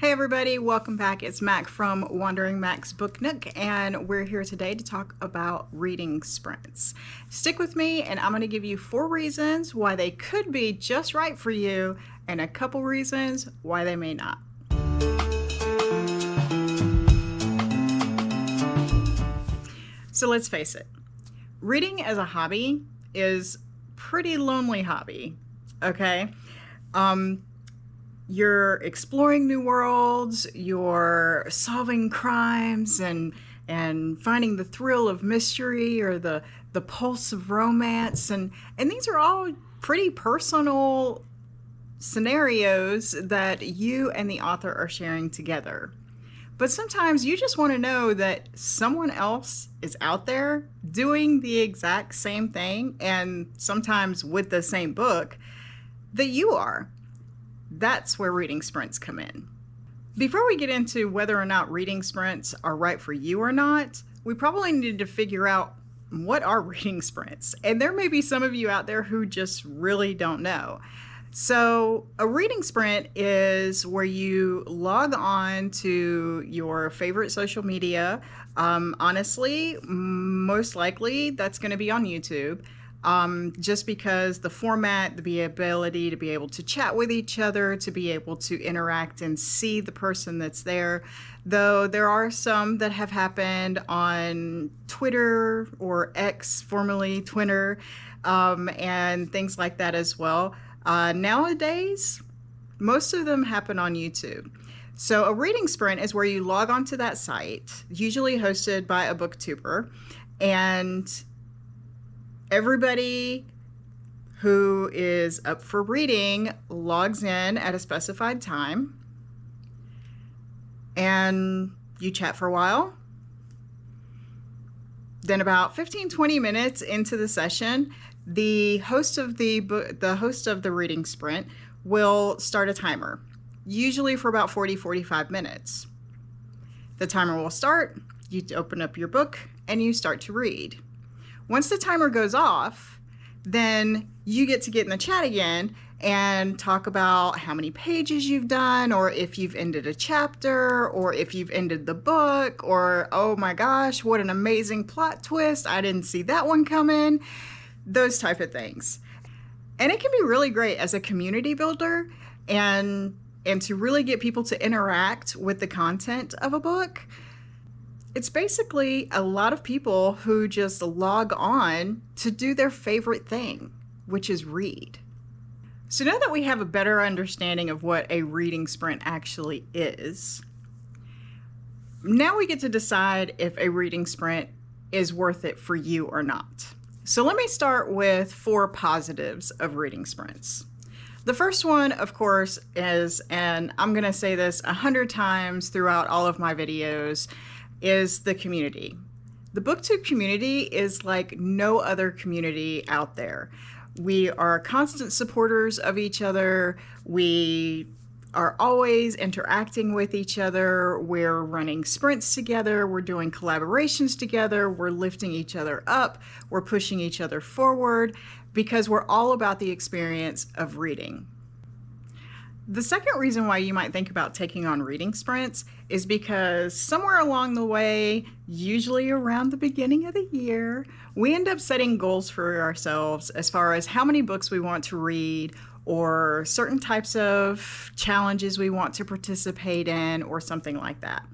Hey everybody, welcome back. It's Mac from Wandering Mac's Book Nook, and we're here today to talk about reading sprints. Stick with me, and I'm going to give you 4 reasons why they could be just right for you, and a couple reasons why they may not. So let's face it, reading as a hobby is a pretty lonely hobby, okay? You're exploring new worlds, you're solving crimes and finding the thrill of mystery or the pulse of romance, and these are all pretty personal scenarios that you and the author are sharing together. But sometimes you just want to know that someone else is out there doing the exact same thing, and sometimes with the same book that you are. That's where reading sprints come in. Before we get into whether or not reading sprints are right for you or not, we probably need to figure out what are reading sprints. And there may be some of you out there who just really don't know. So a reading sprint is where you log on to your favorite social media. Honestly, most likely that's going to be on YouTube. Just because the format, the ability to be able to chat with each other, to be able to interact and see the person that's there. Though there are some that have happened on Twitter or X, formerly Twitter, and things like that as well. Nowadays, most of them happen on YouTube. So a reading sprint is where you log onto that site, usually hosted by a booktuber, and everybody who is up for reading logs in at a specified time, and you chat for a while. Then about 15-20 minutes into the session, the host of the reading sprint will start a timer, usually for about 40-45 minutes. The timer will start, you open up your book, and you start to read. Once the timer goes off, then you get in the chat again and talk about how many pages you've done, or if you've ended a chapter, or if you've ended the book, or oh my gosh, what an amazing plot twist, I didn't see that one coming, those type of things. And it can be really great as a community builder and to really get people to interact with the content of a book. It's basically a lot of people who just log on to do their favorite thing, which is read. So now that we have a better understanding of what a reading sprint actually is, now we get to decide if a reading sprint is worth it for you or not. So let me start with 4 positives of reading sprints. The first one, of course, is, and I'm going to say this 100 times throughout all of my videos, is the community. The BookTube community is like no other community out there. We are constant supporters of each other. We are always interacting with each other. We're running sprints together. We're doing collaborations together. We're lifting each other up. We're pushing each other forward because we're all about the experience of reading. The second reason why you might think about taking on reading sprints is because somewhere along the way, usually around the beginning of the year, we end up setting goals for ourselves as far as how many books we want to read, or certain types of challenges we want to participate in, or something like that.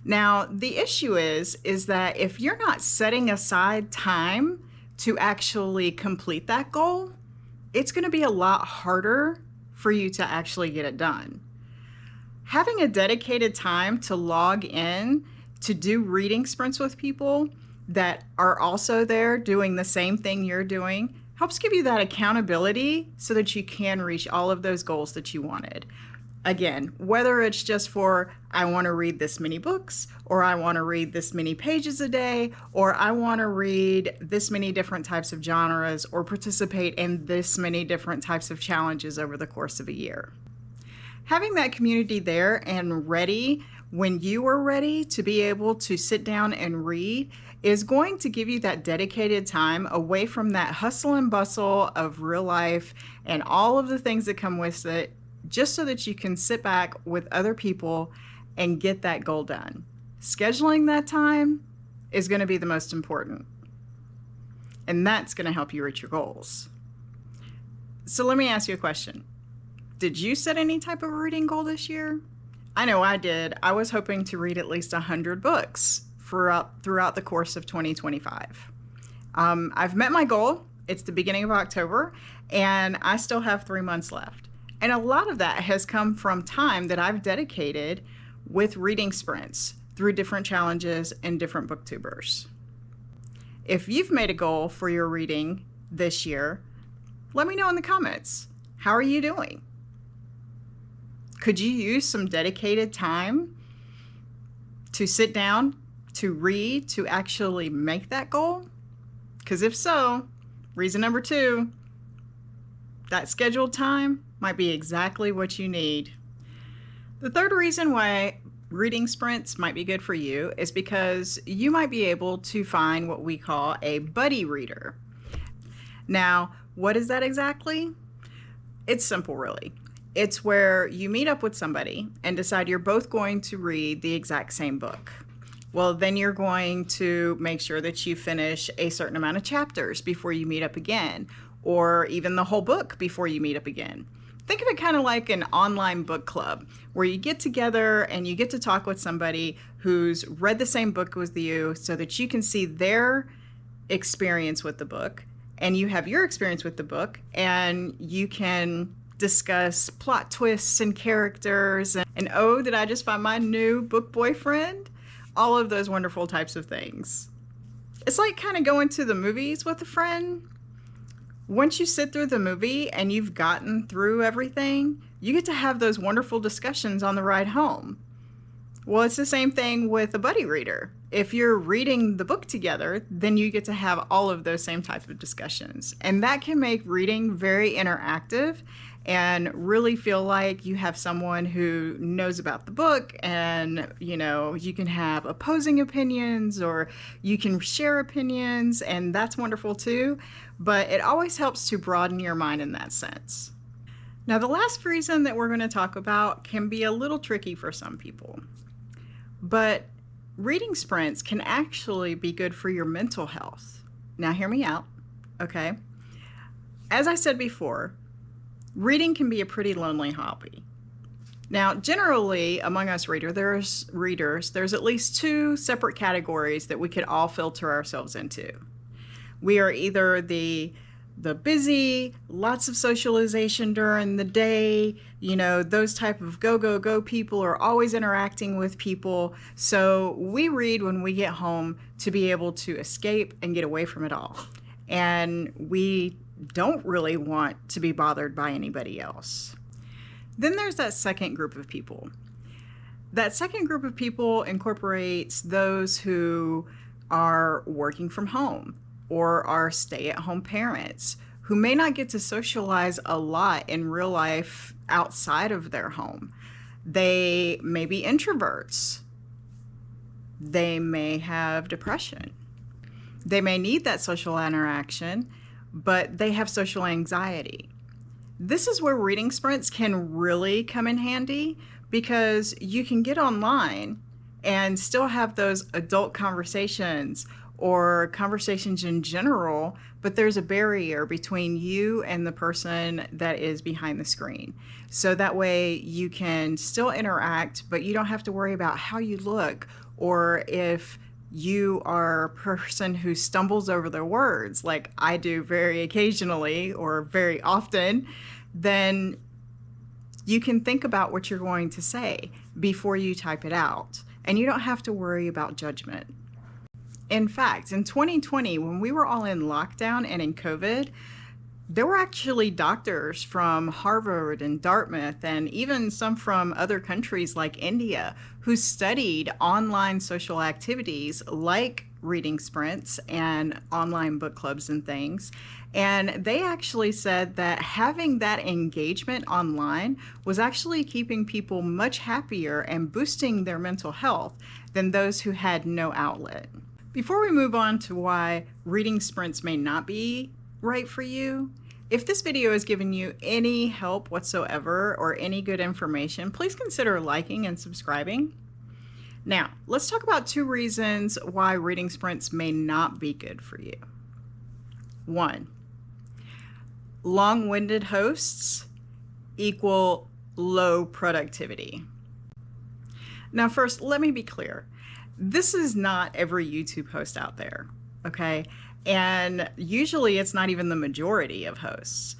Now, the issue is that if you're not setting aside time to actually complete that goal, it's going to be a lot harder for you to actually get it done. Having a dedicated time to log in to do reading sprints with people that are also there doing the same thing you're doing helps give you that accountability so that you can reach all of those goals that you wanted. Again, whether it's just for, I want to read this many books, or I want to read this many pages a day, or I want to read this many different types of genres, or participate in this many different types of challenges over the course of a year. Having that community there and ready when you are ready to be able to sit down and read is going to give you that dedicated time away from that hustle and bustle of real life and all of the things that come with it, just so that you can sit back with other people and get that goal done. Scheduling that time is going to be the most important, and that's going to help you reach your goals. So let me ask you a question. Did you set any type of reading goal this year? I know I did. I was hoping to read at least 100 books throughout the course of 2025. I've met my goal. It's the beginning of October, and I still have 3 months left. And a lot of that has come from time that I've dedicated with reading sprints through different challenges and different booktubers. If you've made a goal for your reading this year, let me know in the comments. How are you doing? Could you use some dedicated time to sit down, to read, to actually make that goal? Because if so, reason number 2, that scheduled time might be exactly what you need. The third reason why reading sprints might be good for you is because you might be able to find what we call a buddy reader. Now, what is that exactly? It's simple, really. It's where you meet up with somebody and decide you're both going to read the exact same book. Well, then you're going to make sure that you finish a certain amount of chapters before you meet up again, or even the whole book before you meet up again. Think of it kind of like an online book club where you get together and you get to talk with somebody who's read the same book with you so that you can see their experience with the book and you have your experience with the book, and you can discuss plot twists and characters and oh, did I just find my new book boyfriend? All of those wonderful types of things. It's like kind of going to the movies with a friend. Once you sit through the movie and you've gotten through everything, you get to have those wonderful discussions on the ride home. Well, it's the same thing with a buddy reader. If you're reading the book together, then you get to have all of those same types of discussions. And that can make reading very interactive and really feel like you have someone who knows about the book, and you can have opposing opinions or you can share opinions, and that's wonderful too. But it always helps to broaden your mind in that sense. Now, the last reason that we're going to talk about can be a little tricky for some people, but reading sprints can actually be good for your mental health. Now, hear me out, okay? As I said before, reading can be a pretty lonely hobby. Now, generally, among us readers, there's at least 2 separate categories that we could all filter ourselves into. We are either the busy, lots of socialization during the day, those type of go people are always interacting with people. So we read when we get home to be able to escape and get away from it all. And we don't really want to be bothered by anybody else. Then there's that second group of people. That second group of people incorporates those who are working from home or are stay-at-home parents who may not get to socialize a lot in real life outside of their home. They may be introverts. They may have depression. They may need that social interaction, but they have social anxiety. This is where reading sprints can really come in handy, because you can get online and still have those adult conversations or conversations in general, but there's a barrier between you and the person that is behind the screen. So that way you can still interact, but you don't have to worry about how you look or if you are a person who stumbles over their words, like I do very occasionally or very often. Then you can think about what you're going to say before you type it out, and you don't have to worry about judgment. In fact, in 2020, when we were all in lockdown and in COVID, there were actually doctors from Harvard and Dartmouth and even some from other countries like India who studied online social activities like reading sprints and online book clubs and things. And they actually said that having that engagement online was actually keeping people much happier and boosting their mental health than those who had no outlet. Before we move on to why reading sprints may not be right for you, If this video has given you any help whatsoever or any good information, please consider liking and subscribing. Now, let's talk about 2 reasons why reading sprints may not be good for you. 1, long-winded hosts equal low productivity. Now, first, let me be clear. This is not every YouTube host out there, okay? And usually it's not even the majority of hosts.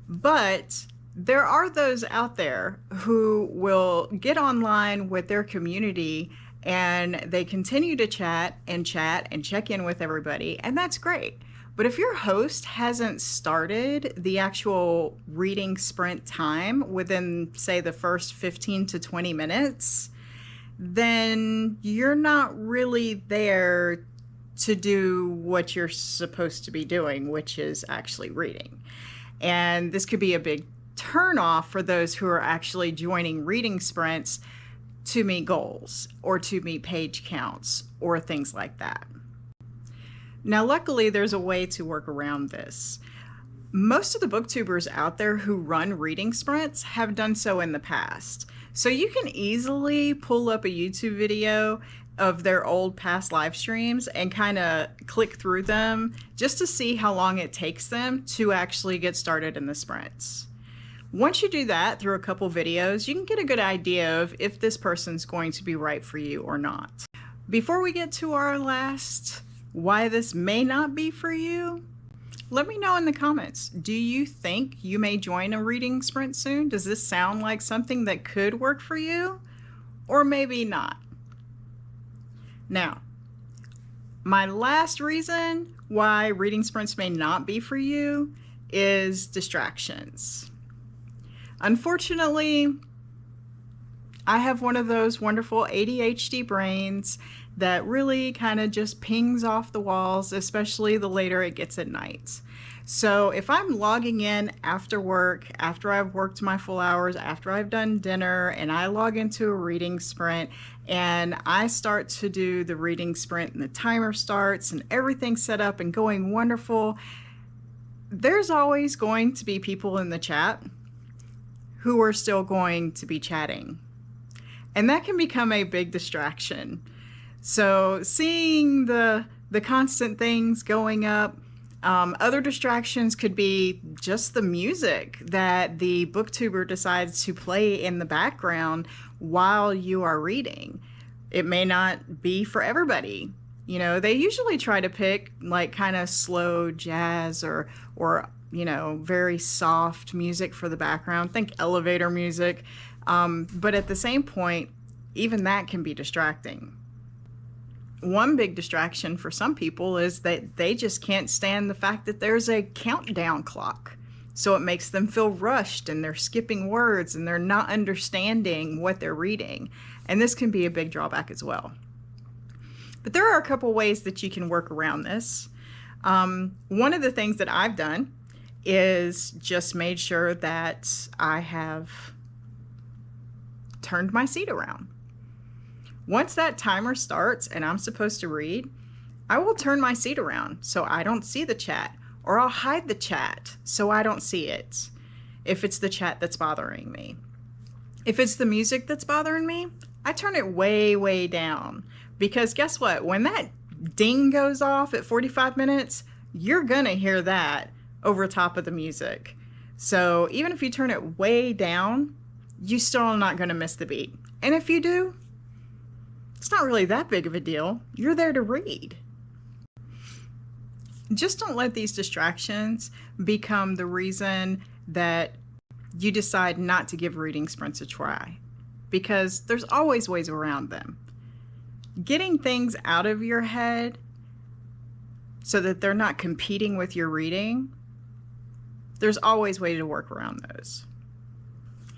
But there are those out there who will get online with their community and they continue to chat and check in with everybody, and that's great. But if your host hasn't started the actual reading sprint time within, say, the first 15 to 20 minutes, then you're not really there to do what you're supposed to be doing, which is actually reading. And this could be a big turnoff for those who are actually joining reading sprints to meet goals or to meet page counts or things like that. Now, luckily, there's a way to work around this. Most of the booktubers out there who run reading sprints have done so in the past. So you can easily pull up a YouTube video of their old past live streams and kind of click through them just to see how long it takes them to actually get started in the sprints. Once you do that through a couple videos, you can get a good idea of if this person's going to be right for you or not. Before we get to our last why this may not be for you, let me know in the comments. Do you think you may join a reading sprint soon? Does this sound like something that could work for you? Or maybe not? Now, my last reason why reading sprints may not be for you is distractions. Unfortunately, I have one of those wonderful ADHD brains that really kind of just pings off the walls, especially the later it gets at night. So if I'm logging in after work, after I've worked my full hours, after I've done dinner, and I log into a reading sprint and I start to do the reading sprint and the timer starts and everything's set up and going wonderful, there's always going to be people in the chat who are still going to be chatting. And that can become a big distraction. So seeing the constant things going up, other distractions could be just the music that the booktuber decides to play in the background while you are reading. It may not be for everybody. You know, they usually try to pick like kind of slow jazz or you know, very soft music for the background. Think elevator music. But at the same point, even that can be distracting. One big distraction for some people is that they just can't stand the fact that there's a countdown clock. So it makes them feel rushed and they're skipping words and they're not understanding what they're reading. And this can be a big drawback as well. But there are a couple ways that you can work around this. One of the things that I've done is just made sure that I have turned my seat around. Once that timer starts and I'm supposed to read, I will turn my seat around so I don't see the chat, or I'll hide the chat so I don't see it if it's the chat that's bothering me. If it's the music that's bothering me, I turn it way, way down, because guess what? When that ding goes off at 45 minutes, you're gonna hear that over top of the music. So even if you turn it way down, you still are not gonna miss the beat. And if you do, it's not really that big of a deal. You're there to read. Just don't let these distractions become the reason that you decide not to give reading sprints a try, because there's always ways around them. Getting things out of your head so that they're not competing with your reading, there's always a way to work around those.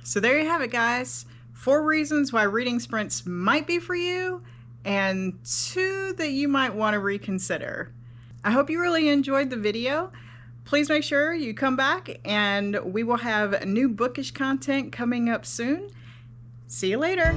So there you have it, guys. 4 reasons why reading sprints might be for you, and 2 that you might want to reconsider. I hope you really enjoyed the video. Please make sure you come back, and we will have new bookish content coming up soon. See you later.